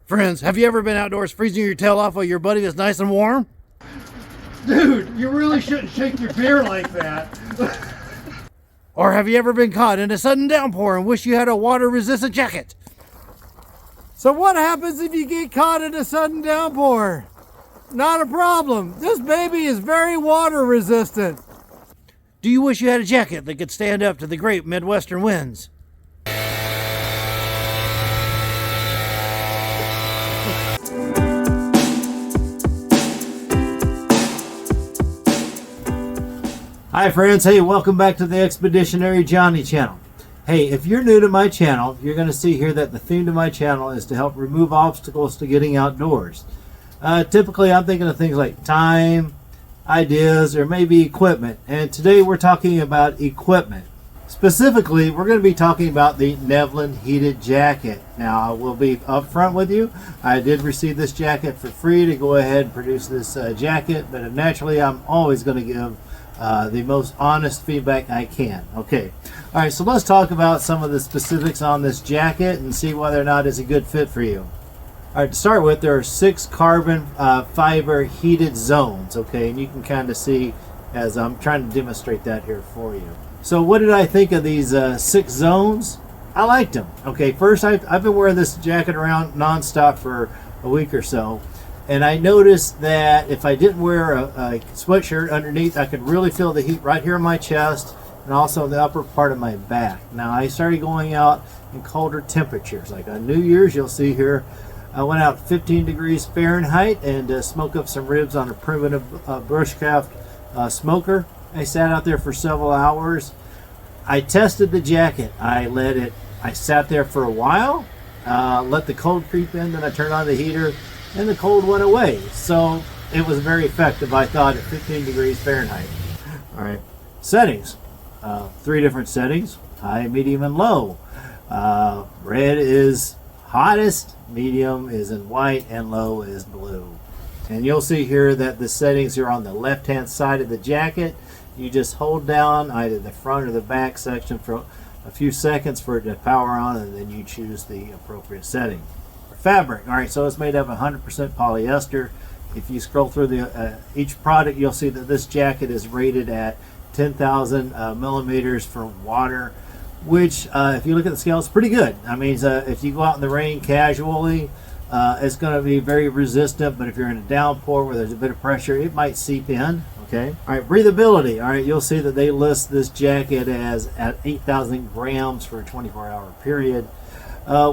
Friends, have you ever been outdoors freezing your tail off while your buddy is nice and warm? Dude, you really shouldn't shake your beer like that. Or have you ever been caught in a sudden downpour and wish you had a water-resistant jacket? So what happens if you get caught in a sudden downpour? Not a problem. This baby is very water-resistant. Do you wish you had a jacket that could stand up to the great Midwestern winds? Hi friends, hey, welcome back to the Expeditionary Johnny channel. Hey, if you're new to my channel, you're going to see here that the theme to my channel is to help remove obstacles to getting outdoors. Typically, I'm thinking of things like time, ideas, or maybe equipment. And today we're talking about equipment. Specifically, we're going to be talking about the Neveland Heated Jacket. Now, I will be upfront with you. I did receive this jacket for free to go ahead and produce this jacket, but naturally, I'm always going to give the most honest feedback I can. Okay, all right, so let's talk about some of the specifics on this jacket and see whether or not it's a good fit for you. All right, to start with, there are 6 carbon fiber heated zones, okay, and you can kind of see as I'm trying to demonstrate that here for you. So what did I think of these 6 zones? I liked them. Okay, first, I've been wearing this jacket around nonstop for a week or so. And I noticed that if I didn't wear a sweatshirt underneath, I could really feel the heat right here in my chest and also in the upper part of my back. Now, I started going out in colder temperatures. Like on New Year's, you'll see here, I went out 15 degrees Fahrenheit and smoked up some ribs on a primitive bushcraft smoker. I sat out there for several hours. I tested the jacket. I sat there for a while, let the cold creep in, then I turned on the heater, and the cold went away. So it was very effective, I thought, at 15 degrees Fahrenheit. All right, settings. 3 different settings: high, medium, and low. Red is hottest, medium is in white, and low is blue. And you'll see here that the settings are on the left-hand side of the jacket. You just hold down either the front or the back section for a few seconds for it to power on, and then you choose the appropriate setting. Fabric. All right, so it's made of 100% polyester. If you scroll through each product, you'll see that this jacket is rated at 10,000 millimeters for water, which if you look at the scale, it's pretty good. I mean, if you go out in the rain casually, it's going to be very resistant, but if you're in a downpour where there's a bit of pressure, it might seep in. Okay. All right, breathability. All right, you'll see that they list this jacket as at 8,000 grams for a 24-hour period,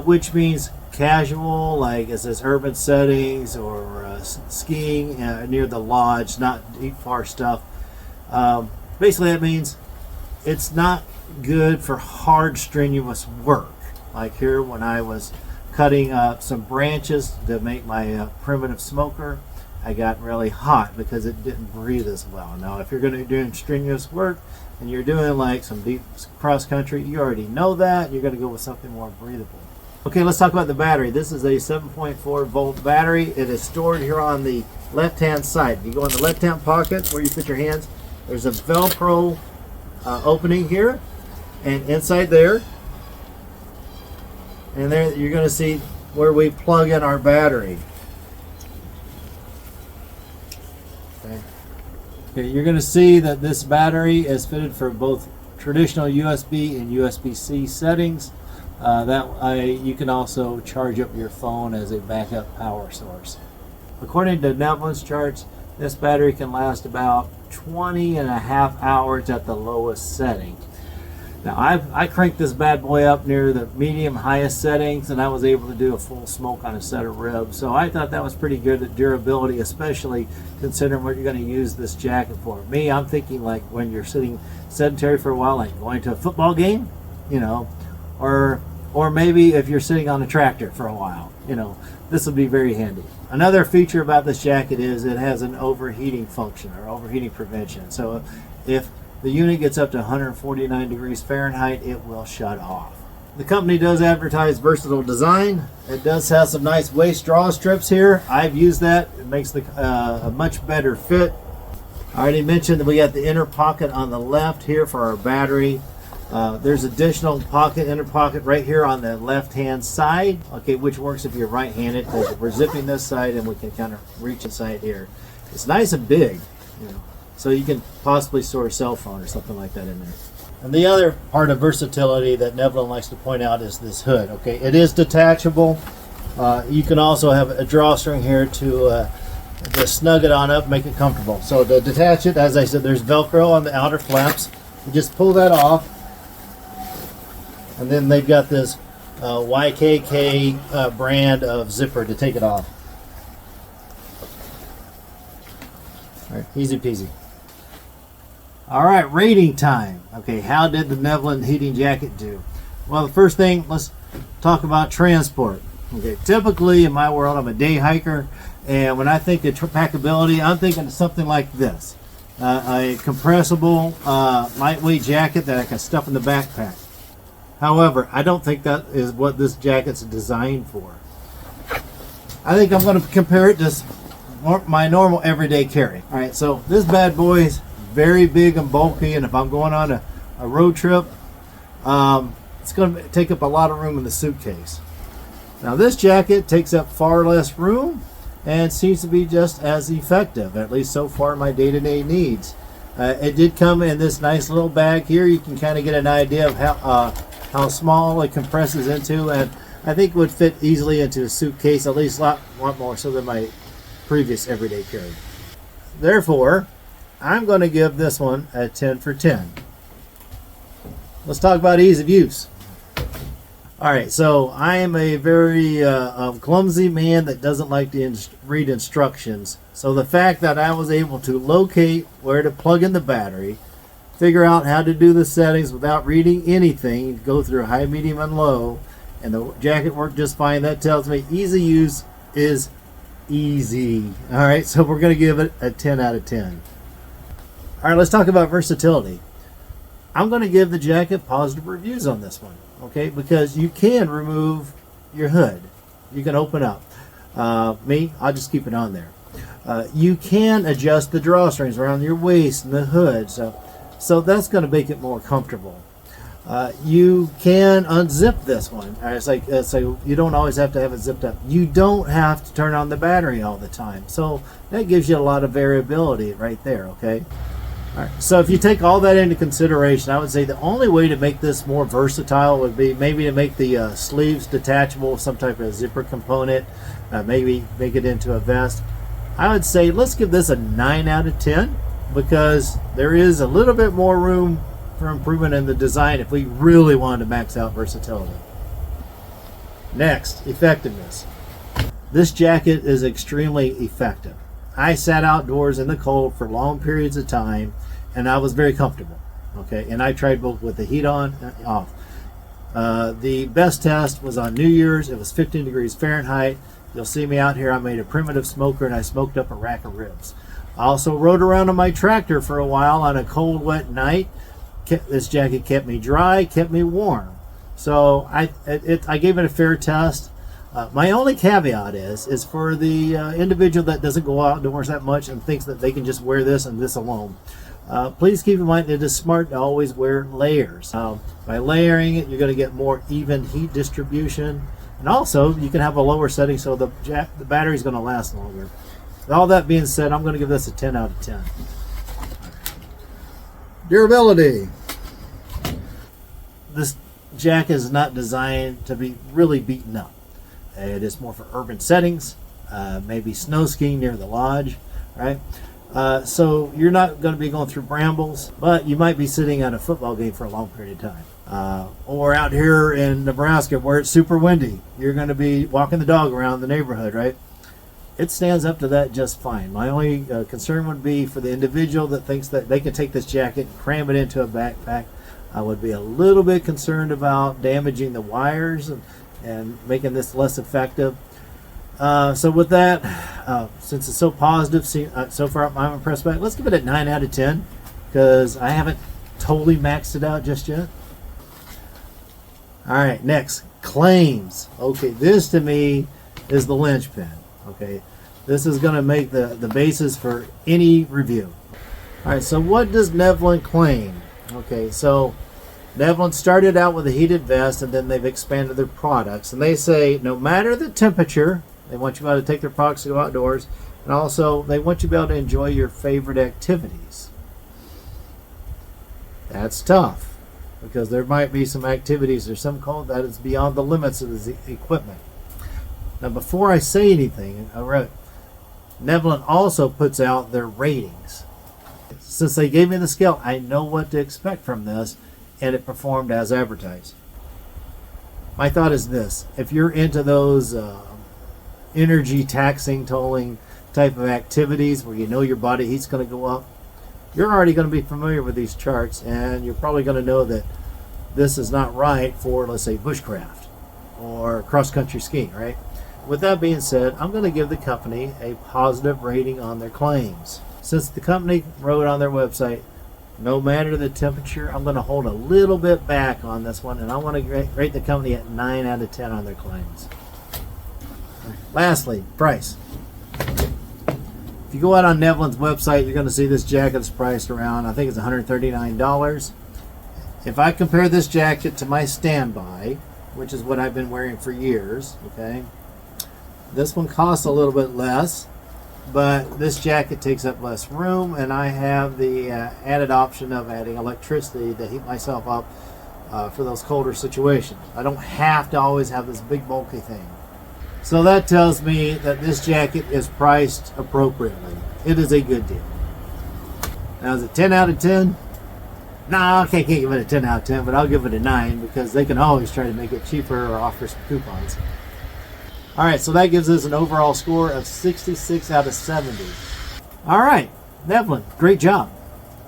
which means casual, like it says urban settings or skiing near the lodge, not deep far stuff. Basically, that means it's not good for hard, strenuous work. Like here, when I was cutting some branches to make my primitive smoker, I got really hot because it didn't breathe as well. Now, if you're going to be doing strenuous work and you're doing like some deep cross country, you already know that. You're going to go with something more breathable. Okay, let's talk about the battery. This is a 7.4 volt battery. It is stored here on the left-hand side. You go in the left-hand pocket where you put your hands. There's a Velcro opening here, and inside there, and there you're going to see where we plug in our battery. Okay, you're going to see that this battery is fitted for both traditional USB and USB-C settings. You can also charge up your phone as a backup power source. According to Neveland's charts, this battery can last about 20.5 hours at the lowest setting. Now I cranked this bad boy up near the medium highest settings, and I was able to do a full smoke on a set of ribs. So I thought that was pretty good at durability, especially considering what you're going to use this jacket for. Me, I'm thinking like when you're sitting sedentary for a while, like going to a football game, you know, or maybe if you're sitting on a tractor for a while, you know, this will be very handy. Another feature about this jacket is it has an overheating function or overheating prevention. So if the unit gets up to 149 degrees Fahrenheit, it will shut off. The company does advertise versatile design. It does have some nice waist draw strips here. I've used that. It makes a much better fit. I already mentioned that we got the inner pocket on the left here for our battery. There's additional pocket, inner pocket right here on the left-hand side, okay, which works if you're right-handed because we're zipping this side and we can kind of reach inside here. It's nice and big, you know, so you can possibly store a cell phone or something like that in there. And the other part of versatility that Neveland likes to point out is this hood, okay? It is detachable. You can also have a drawstring here to just snug it on up, make it comfortable. So to detach it, as I said, there's Velcro on the outer flaps. You just pull that off. And then they've got this YKK brand of zipper to take it off. All right, easy peasy. All right, rating time. Okay, how did the Neveland Heating Jacket do? Well, the first thing, let's talk about transport. Okay, typically in my world, I'm a day hiker, and when I think of packability, I'm thinking of something like this. A compressible, lightweight jacket that I can stuff in the backpack. However, I don't think that is what this jacket's designed for. I think I'm going to compare it to my normal everyday carry. All right, so this bad boy is very big and bulky, and if I'm going on a road trip, it's going to take up a lot of room in the suitcase. Now this jacket takes up far less room and seems to be just as effective, at least so far my day-to-day needs. It did come in this nice little bag here. You can kind of get an idea of how small it compresses into, and I think it would fit easily into a suitcase, at least a lot more so than my previous everyday carry. Therefore, I'm going to give this one a 10 for 10. Let's talk about ease of use. All right, so I am a very clumsy man that doesn't like to read instructions. So the fact that I was able to locate where to plug in the battery, figure out how to do the settings without reading anything, go through high, medium, and low, and the jacket worked just fine, that tells me easy use is easy. All right, so we're going to give it a 10 out of 10. All right, let's talk about versatility. I'm going to give the jacket positive reviews on this one, okay, because you can remove your hood. You can open up. Me, I'll just keep it on there. You can adjust the drawstrings around your waist and the hood, so that's going to make it more comfortable. You can unzip this one. It's like you don't always have to have it zipped up. You don't have to turn on the battery all the time. So that gives you a lot of variability right there, okay? All right. So if you take all that into consideration, I would say the only way to make this more versatile would be maybe to make the sleeves detachable with some type of zipper component, maybe make it into a vest. I would say let's give this a 9 out of 10 because there is a little bit more room for improvement in the design if we really wanted to max out versatility. Next, effectiveness. This jacket is extremely effective. I sat outdoors in the cold for long periods of time and I was very comfortable. Okay, and I tried both with the heat on and off. The best test was on New Year's. It was 15 degrees Fahrenheit. You'll see me out here. I made a primitive smoker and I smoked up a rack of ribs. I also rode around on my tractor for a while on a cold, wet night. This jacket kept me dry, kept me warm. So I gave it a fair test. My only caveat is for the individual that doesn't go outdoors that much and thinks that they can just wear this and this alone. Please keep in mind it is smart to always wear layers. By layering it, you're going to get more even heat distribution. And also, you can have a lower setting so the battery is going to last longer. With all that being said, I'm going to give this a 10 out of 10. Durability. This jacket is not designed to be really beaten up. It is more for urban settings, maybe snow skiing near the lodge, right? So you're not going to be going through brambles, but you might be sitting at a football game for a long period of time. Or out here in Nebraska where it's super windy, you're going to be walking the dog around the neighborhood, right? It stands up to that just fine. My only concern would be for the individual that thinks that they can take this jacket and cram it into a backpack. I would be a little bit concerned about damaging the wires and making this less effective. So with that, since it's so positive, so far I'm impressed by it. Let's give it a 9 out of 10 because I haven't totally maxed it out just yet. All right, next, claims. Okay, this to me is the linchpin. Okay, this is going to make the basis for any review. All right, so what does Neveland claim? Okay, so Neveland started out with a heated vest, and then they've expanded their products. And they say no matter the temperature, they want you to be able to take their products to go outdoors, and also they want you to be able to enjoy your favorite activities. That's tough, because there might be some activities or some cold that is beyond the limits of the equipment. Now, before I say anything, I wrote, Neveland also puts out their ratings. Since they gave me the scale, I know what to expect from this, and it performed as advertised. My thought is this: if you're into those energy taxing, tolling type of activities where you know your body heat's going to go up, you're already going to be familiar with these charts, and you're probably going to know that this is not right for, let's say, bushcraft or cross-country skiing, right? With that being said, I'm going to give the company a positive rating on their claims. Since the company wrote on their website, no matter the temperature, I'm going to hold a little bit back on this one, and I want to rate the company at 9 out of 10 on their claims. Lastly, price. If you go out on Neveland's website, you're going to see this jacket is priced around, I think it's $139. If I compare this jacket to my standby, which is what I've been wearing for years, okay, this one costs a little bit less, but this jacket takes up less room, and I have the added option of adding electricity to heat myself up for those colder situations. I don't have to always have this big bulky thing. So that tells me that this jacket is priced appropriately. It is a good deal. Now, is it 10 out of 10? Nah, I can't give it a 10 out of 10, but I'll give it a 9 because they can always try to make it cheaper or offer some coupons. All right, so that gives us an overall score of 66 out of 70. All right, Neveland, great job.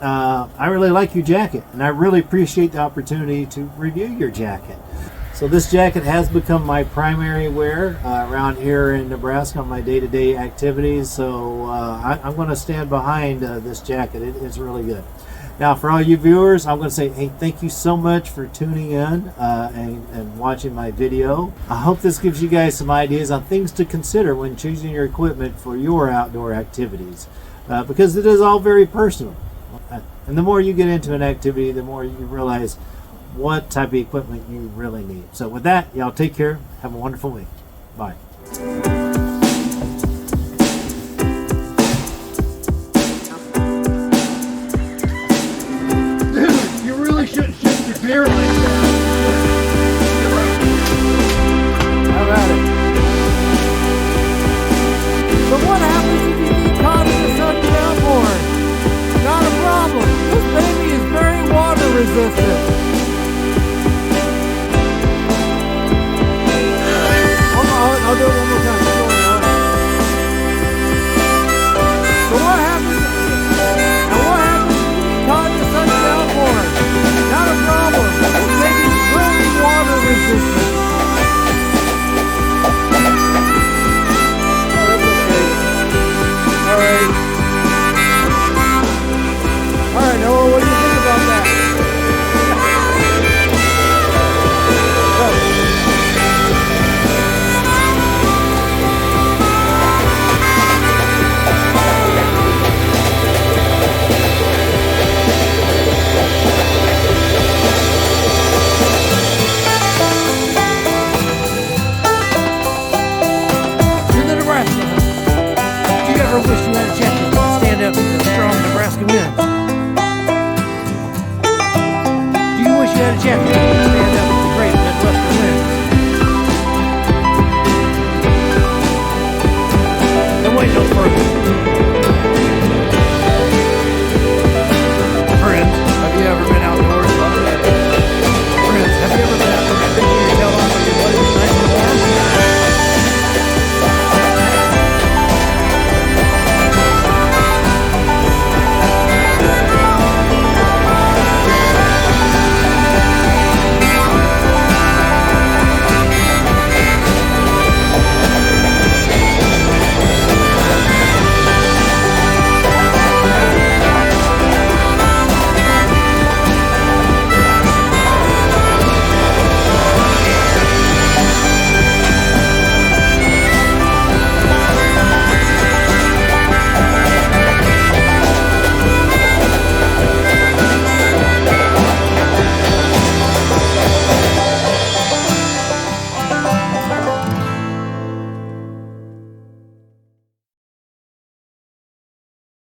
I really like your jacket, and I really appreciate the opportunity to review your jacket. So this jacket has become my primary wear around here in Nebraska on my day-to-day activities. So I'm going to stand behind this jacket. It is really good. Now, for all you viewers, I'm going to say, hey, thank you so much for tuning in and watching my video. I hope this gives you guys some ideas on things to consider when choosing your equipment for your outdoor activities, because it is all very personal. And the more you get into an activity, the more you realize what type of equipment you really need. So with that, y'all take care. Have a wonderful week. Bye.